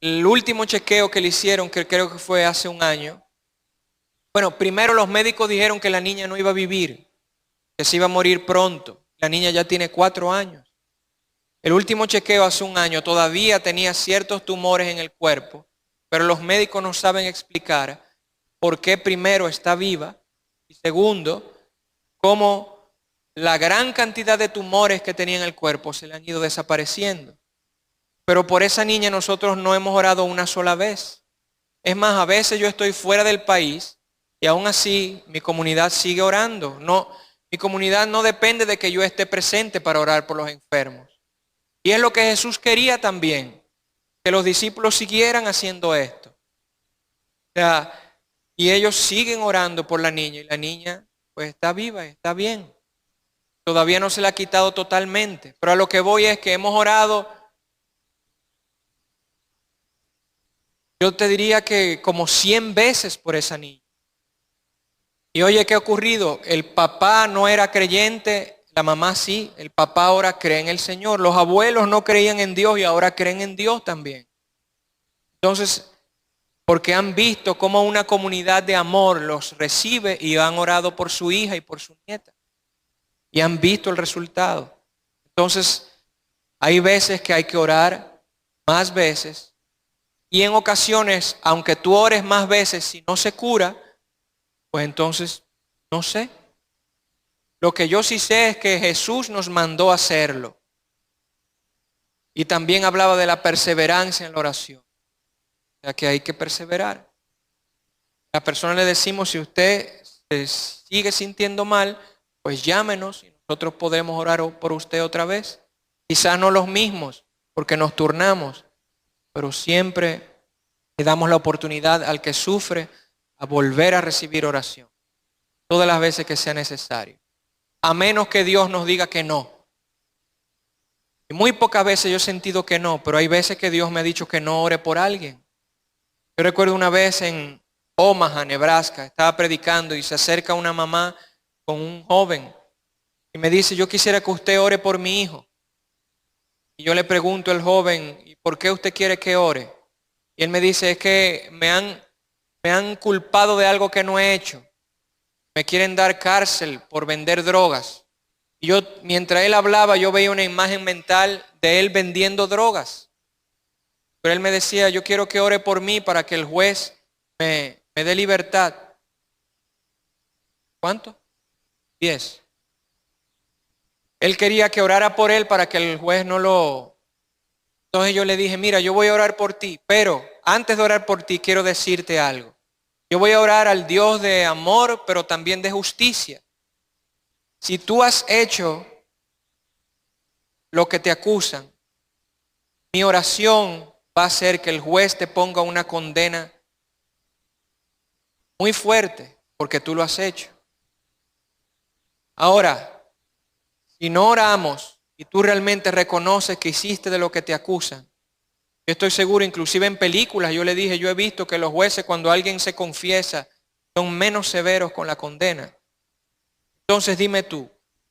el último chequeo que le hicieron, que creo que fue hace 1 año, bueno, primero los médicos dijeron que la niña no iba a vivir, que se iba a morir pronto. La niña ya tiene 4 años. El último chequeo hace 1 año todavía tenía ciertos tumores en el cuerpo, pero los médicos no saben explicar por qué primero está viva y segundo, cómo la gran cantidad de tumores que tenía en el cuerpo se le han ido desapareciendo. Pero por esa niña nosotros no hemos orado una sola vez. Es más, a veces yo estoy fuera del país y aún así mi comunidad sigue orando. No, mi comunidad no depende de que yo esté presente para orar por los enfermos. Y es lo que Jesús quería también, que los discípulos siguieran haciendo esto. O sea, y ellos siguen orando por la niña y la niña pues está viva, está bien. Todavía no se la ha quitado totalmente. Pero a lo que voy es que hemos orado, yo te diría que como 100 veces por esa niña. Y oye, ¿qué ha ocurrido? El papá no era creyente, la mamá sí. El papá ahora cree en el Señor. Los abuelos no creían en Dios y ahora creen en Dios también. Entonces, porque han visto cómo una comunidad de amor los recibe y han orado por su hija y por su nieta. Y han visto el resultado. Entonces, hay veces que hay que orar más veces. Y en ocasiones, aunque tú ores más veces, si no se cura, pues entonces, no sé. Lo que yo sí sé es que Jesús nos mandó a hacerlo. Y también hablaba de la perseverancia en la oración. O sea que hay que perseverar. A la persona le decimos, si usted se sigue sintiendo mal, pues llámenos y nosotros podemos orar por usted otra vez. Quizás no los mismos, porque nos turnamos, pero siempre le damos la oportunidad al que sufre a volver a recibir oración. Todas las veces que sea necesario. A menos que Dios nos diga que no. Y muy pocas veces yo he sentido que no, pero hay veces que Dios me ha dicho que no ore por alguien. Yo recuerdo una vez en Omaha, Nebraska, estaba predicando y se acerca una mamá con un joven y me dice, yo quisiera que usted ore por mi hijo. Y yo le pregunto al joven, ¿y por qué usted quiere que ore? Y él me dice, es que me han me han culpado de algo que no he hecho. Me quieren dar cárcel por vender drogas. Y yo, mientras él hablaba, yo veía una imagen mental de él vendiendo drogas. Pero él me decía, yo quiero que ore por mí para que el juez me dé libertad. ¿Cuánto? 10. Él quería que orara por él para que el juez no lo... Entonces yo le dije, mira, yo voy a orar por ti, pero antes de orar por ti quiero decirte algo. Yo voy a orar al Dios de amor, pero también de justicia. Si tú has hecho lo que te acusan, mi oración va a ser que el juez te ponga una condena muy fuerte, porque tú lo has hecho. Ahora, si no oramos y tú realmente reconoces que hiciste de lo que te acusan, yo estoy seguro, inclusive en películas, yo le dije, yo he visto que los jueces cuando alguien se confiesa son menos severos con la condena. Entonces dime tú,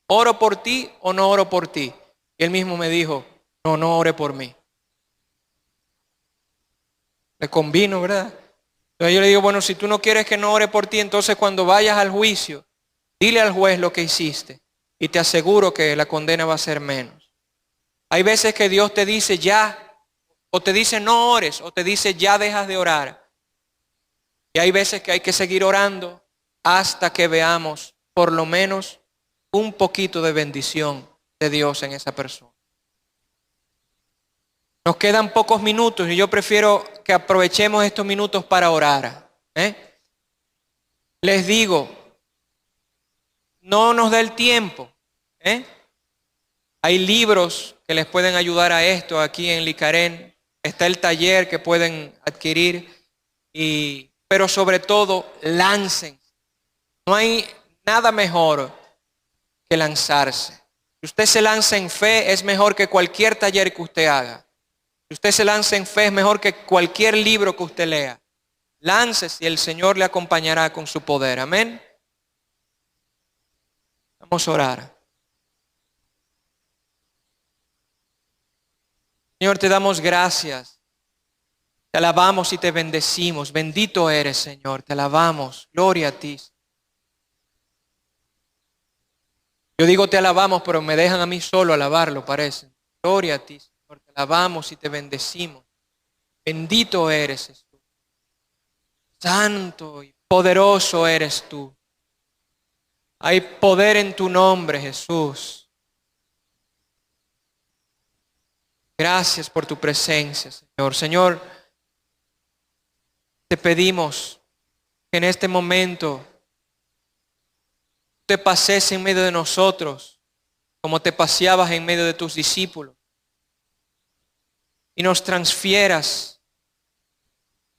¿oro por ti o no oro por ti? Y él mismo me dijo, no, no ore por mí. Me convino, ¿verdad? Entonces yo le digo, bueno, si tú no quieres que no ore por ti, entonces cuando vayas al juicio, dile al juez lo que hiciste y te aseguro que la condena va a ser menos. Hay veces que Dios te dice ya, o te dice no ores, o te dice ya dejas de orar. Y hay veces que hay que seguir orando hasta que veamos por lo menos un poquito de bendición de Dios en esa persona. Nos quedan pocos minutos y yo prefiero que aprovechemos estos minutos para orar. Les digo, no nos da el tiempo. Hay libros que les pueden ayudar a esto aquí en Licarén. Está el taller que pueden adquirir. Pero sobre todo, lancen. No hay nada mejor que lanzarse. Si usted se lanza en fe, es mejor que cualquier taller que usted haga. Si usted se lanza en fe, es mejor que cualquier libro que usted lea. Láncese y el Señor le acompañará con su poder. Amén. Vamos a orar. Señor, te damos gracias. Te alabamos y te bendecimos. Bendito eres, Señor. Te alabamos. Gloria a ti. Yo digo te alabamos, pero me dejan a mí solo alabarlo, parece. Gloria a ti, Señor. Te alabamos y te bendecimos. Bendito eres, Jesús. Santo y poderoso eres tú. Hay poder en tu nombre, Jesús. Gracias por tu presencia, Señor. Señor, te pedimos que en este momento te pases en medio de nosotros, como te paseabas en medio de tus discípulos, y nos transfieras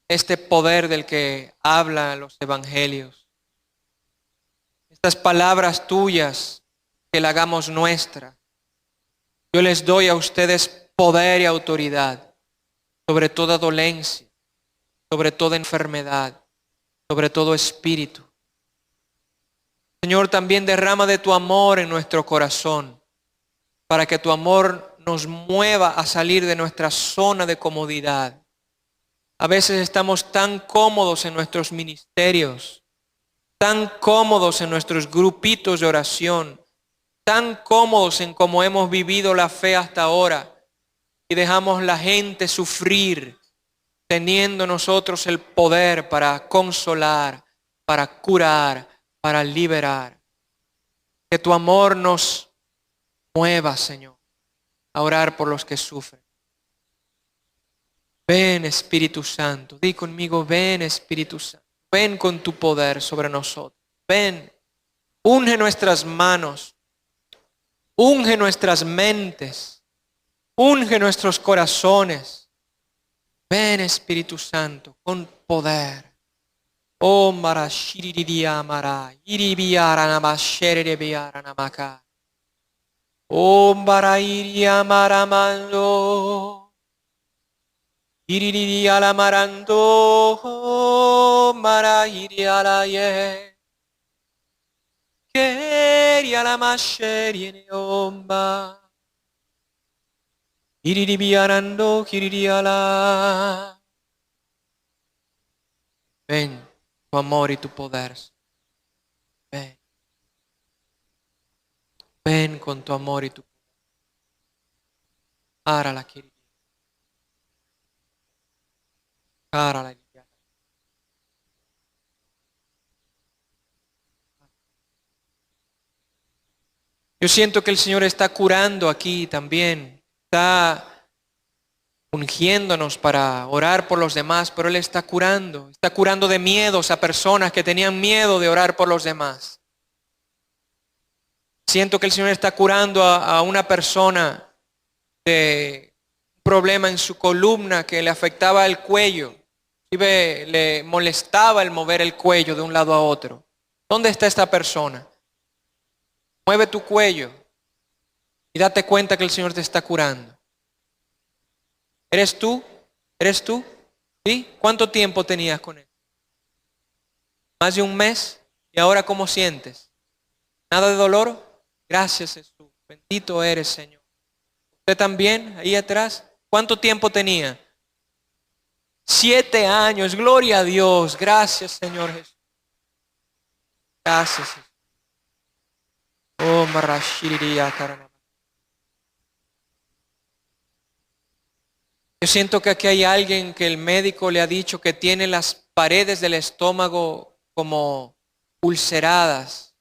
este poder del que hablan los evangelios. Estas palabras tuyas, que la hagamos nuestra. Yo les doy a ustedes poder y autoridad sobre toda dolencia, sobre toda enfermedad, sobre todo espíritu. Señor, también derrama de tu amor en nuestro corazón, para que tu amor nos mueva a salir de nuestra zona de comodidad. A veces estamos tan cómodos en nuestros ministerios, tan cómodos en nuestros grupitos de oración, tan cómodos en cómo hemos vivido la fe hasta ahora, y dejamos la gente sufrir, teniendo nosotros el poder para consolar, para curar, para liberar. Que tu amor nos mueva, Señor, a orar por los que sufren. Ven, Espíritu Santo. Di conmigo, ven, Espíritu Santo. Ven con tu poder sobre nosotros. Ven, unge nuestras manos, unge nuestras mentes, unge nuestros corazones. Ven, Espíritu Santo, con poder. Oh, mara shiriria mara, iribiara namasherebiara namaka. Oh, mara iria maramando, iriria la marando, mara iria la ye. Queria la masherie omba. Iribiarando, iriria la. Ven, tu amor y tu poder. Ven. Ven con tu amor y tu poder. Ara la querida. Ara la querida. Yo siento que el Señor está curando aquí también. Está ungiéndonos para orar por los demás, pero Él está curando de miedos a personas que tenían miedo de orar por los demás. Siento que el Señor está curando a una persona de un problema en su columna que le afectaba el cuello, le molestaba el mover el cuello de un lado a otro. ¿Dónde está esta persona? Mueve tu cuello y date cuenta que el Señor te está curando. ¿Eres tú? ¿Eres tú? ¿Sí? ¿Cuánto tiempo tenías con él? ¿Más de un mes? ¿Y ahora cómo sientes? ¿Nada de dolor? Gracias, Jesús. Bendito eres, Señor. ¿Usted también? Ahí atrás. ¿Cuánto tiempo tenía? 7 años. Gloria a Dios. Gracias, Señor Jesús. Gracias, Jesús. Oh, marashiriya karana. Yo siento que aquí hay alguien que el médico le ha dicho que tiene las paredes del estómago como ulceradas.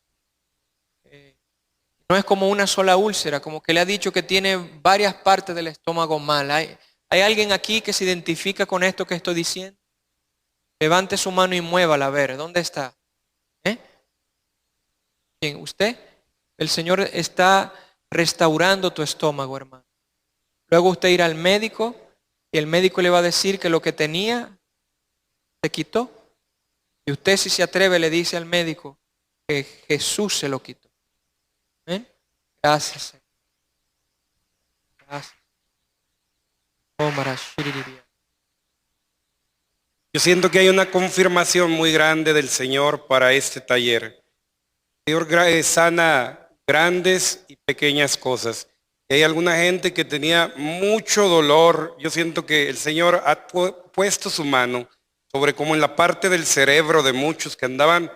No es como una sola úlcera, como que le ha dicho que tiene varias partes del estómago mal. ¿Hay alguien aquí que se identifica con esto que estoy diciendo? Levante su mano y muévala a ver, ¿dónde está? Bien, ¿usted? El Señor está restaurando tu estómago, hermano. Luego usted irá al médico y el médico le va a decir que lo que tenía se quitó. Y usted, si se atreve, le dice al médico que Jesús se lo quitó. ¿Ven? Gracias, Señor. Gracias. Oh, marashiriria. Yo siento que hay una confirmación muy grande del Señor para este taller. El Señor sana grandes y pequeñas cosas. Y hay alguna gente que tenía mucho dolor. Yo siento que el Señor ha puesto su mano sobre como en la parte del cerebro de muchos que andaban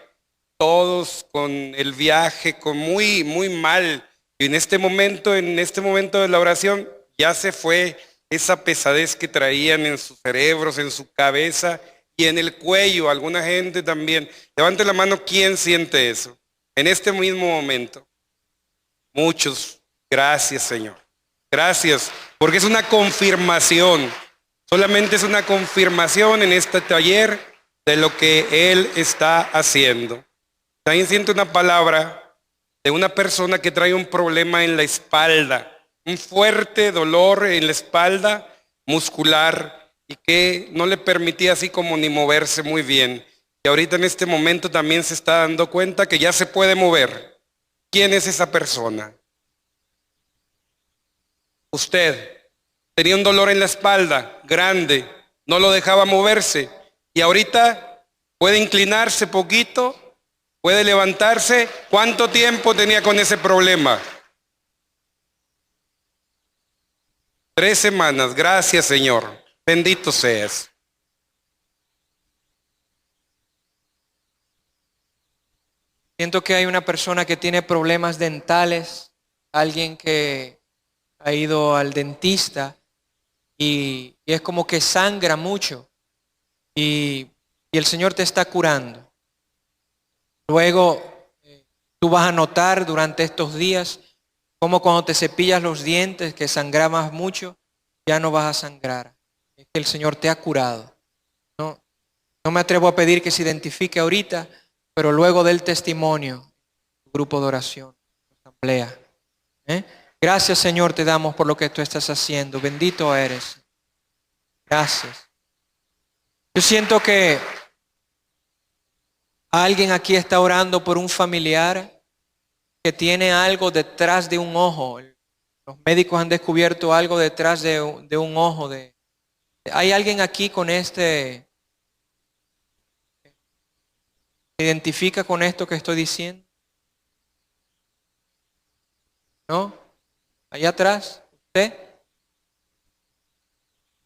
todos con el viaje, con muy mal. Y en este momento de la oración, ya se fue esa pesadez que traían en sus cerebros, en su cabeza y en el cuello. Alguna gente también. Levante la mano, ¿quién siente eso? En este mismo momento. Muchos. Gracias, Señor. Gracias, porque es una confirmación. Solamente es una confirmación en este taller de lo que Él está haciendo. También siento una palabra de una persona que trae un problema en la espalda, un fuerte dolor en la espalda muscular y que no le permitía así como ni moverse muy bien. Y ahorita en este momento también se está dando cuenta que ya se puede mover. ¿Quién es esa persona? Usted tenía un dolor en la espalda grande, no lo dejaba moverse y ahorita puede inclinarse poquito, puede levantarse. ¿Cuánto tiempo tenía con ese problema? 3 semanas. Gracias, Señor. Bendito seas. Siento que hay una persona que tiene problemas dentales, alguien que ha ido al dentista y es como que sangra mucho y el Señor te está curando. Luego tú vas a notar durante estos días como cuando te cepillas los dientes que sangrabas mucho, ya no vas a sangrar. Es que el Señor te ha curado. No me atrevo a pedir que se identifique ahorita, pero luego del testimonio, grupo de oración, asamblea. Gracias, Señor, te damos por lo que tú estás haciendo. Bendito eres. Gracias. Yo siento que alguien aquí está orando por un familiar que tiene algo detrás de un ojo. Los médicos han descubierto algo detrás de un ojo. ¿Hay alguien aquí con ¿se identifica con esto que estoy diciendo? ¿No? Allá atrás, ¿usted?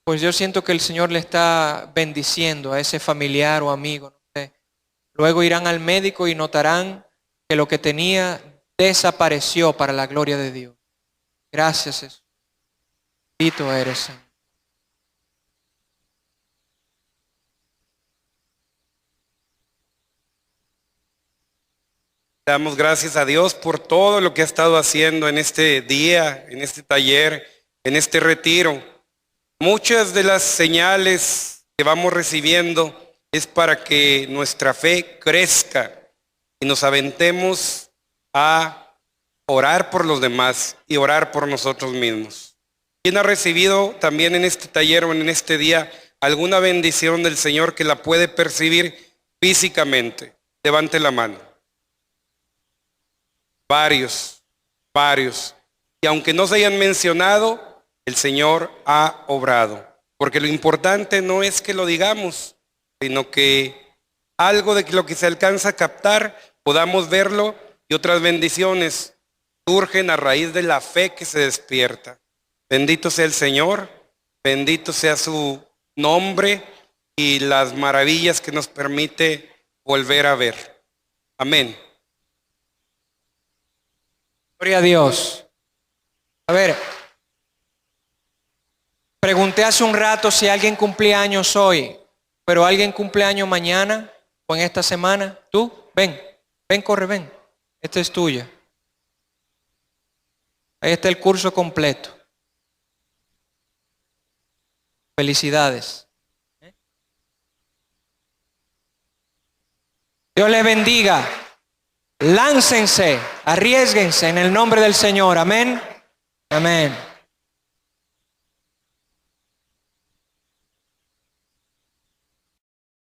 pues yo siento que el Señor le está bendiciendo a ese familiar o amigo. No sé. Luego irán al médico y notarán que lo que tenía desapareció para la gloria de Dios. Gracias, Jesús. Bendito eres, Señor. Damos gracias a Dios por todo lo que ha estado haciendo en este día, en este taller, en este retiro. Muchas de las señales que vamos recibiendo es para que nuestra fe crezca y nos aventemos a orar por los demás y orar por nosotros mismos. ¿Quién ha recibido también en este taller o en este día alguna bendición del Señor que la puede percibir físicamente? Levante la mano. Varios. Y aunque no se hayan mencionado, el Señor ha obrado. Porque lo importante no es que lo digamos, sino que algo de lo que se alcanza a captar, podamos verlo y otras bendiciones surgen a raíz de la fe que se despierta. Bendito sea el Señor, bendito sea su nombre y las maravillas que nos permite volver a ver. Amén. Gloria a Dios. A ver, pregunté hace un rato si alguien cumplía años hoy, pero alguien cumple años mañana o en esta semana. ¿Tú? Ven, corre, ven. Esta es tuya. Ahí está el curso completo. Felicidades. Dios les bendiga. Láncense, arriésguense en el nombre del Señor. Amén. Amén.